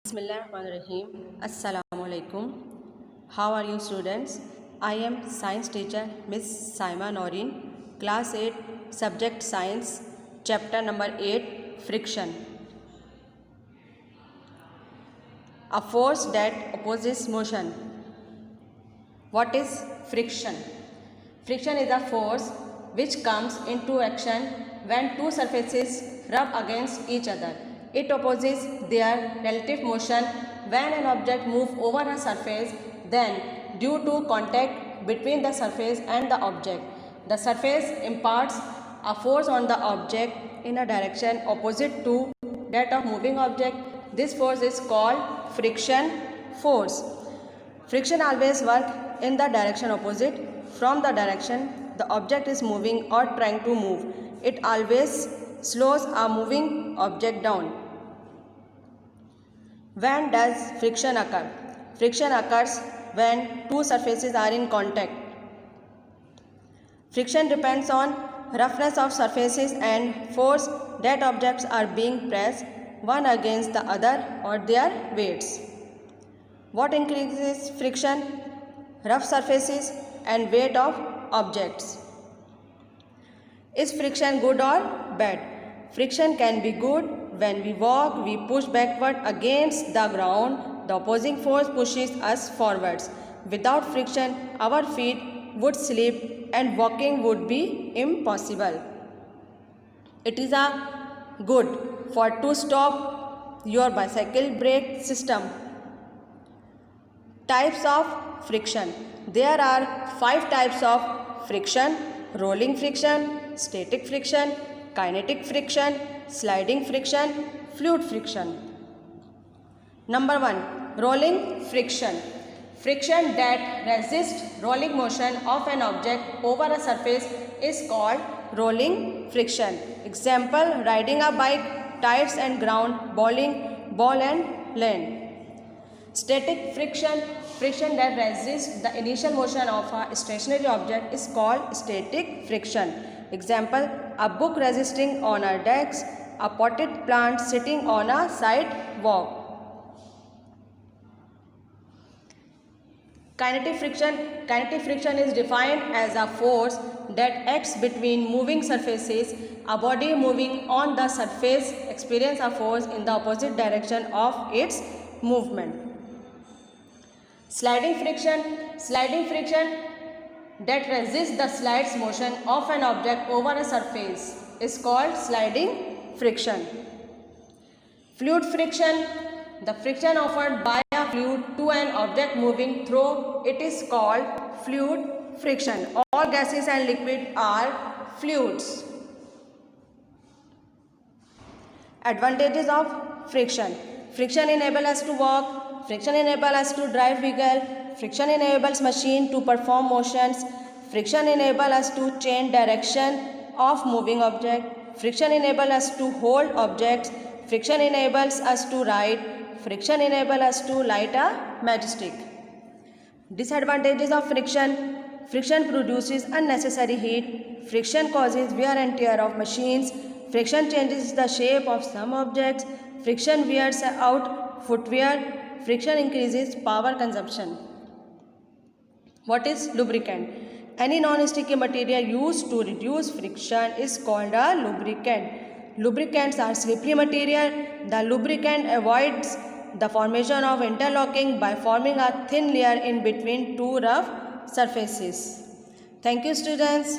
Bismillahirrahmanirrahim. Assalamu alaikum. How are you students? I am science teacher Miss Saima Noreen, class 8, subject science, chapter number 8, friction. A force that opposes motion. What is friction? Friction is a force which comes into action when two surfaces rub against each other. It opposes their relative motion when an object moves over a surface. Then, due to contact between the surface and the object, the surface imparts a force on the object in a direction opposite to that of moving object. This force is called friction force. Friction always works in the direction opposite from the direction the object is moving or trying to move. It always slows a moving object down. When does friction occur? Friction occurs when two surfaces are in contact. Friction depends on roughness of surfaces and force that objects are being pressed one against the other or their weights. What increases friction? Rough surfaces and weight of objects. Is friction good or bad? Friction can be good. When we walk, we push backward against the ground. The opposing force pushes us forwards. Without friction, our feet would slip and walking would be impossible. It is a good for to stop your bicycle brake system. Types of friction. There are 5 types of friction: rolling friction, static friction, kinetic friction, sliding friction, fluid friction. Number 1. Rolling friction. Friction that resists rolling motion of an object over a surface is called rolling friction. Example: riding a bike, tires and ground, bowling, ball and land. Static friction. Friction that resists the initial motion of a stationary object is called static friction. Example: a book resting on a desk, a potted plant sitting on a sidewalk. Kinetic friction. Kinetic friction is defined as a force that acts between moving surfaces. A body moving on the surface experiences a force in the opposite direction of its movement. Sliding friction. Sliding friction that resists the slight motion of an object over a surface is called sliding friction. Fluid friction. The friction offered by a fluid to an object moving through it is called fluid friction. All gases and liquids are fluids. Advantages of friction. Friction enables us to walk. Friction enables us to drive vehicle. Friction enables machine to perform motions. Friction enables us to change direction of moving object. Friction enables us to hold objects. Friction enables us to ride. Friction enables us to light a matchstick. Disadvantages of friction. Friction produces unnecessary heat. Friction causes wear and tear of machines. Friction changes the shape of some objects. Friction wears out footwear. Friction increases power consumption. What is lubricant? Any non-sticky material used to reduce friction is called a lubricant. Lubricants are slippery material. The lubricant avoids the formation of interlocking by forming a thin layer in between two rough surfaces. Thank you, students.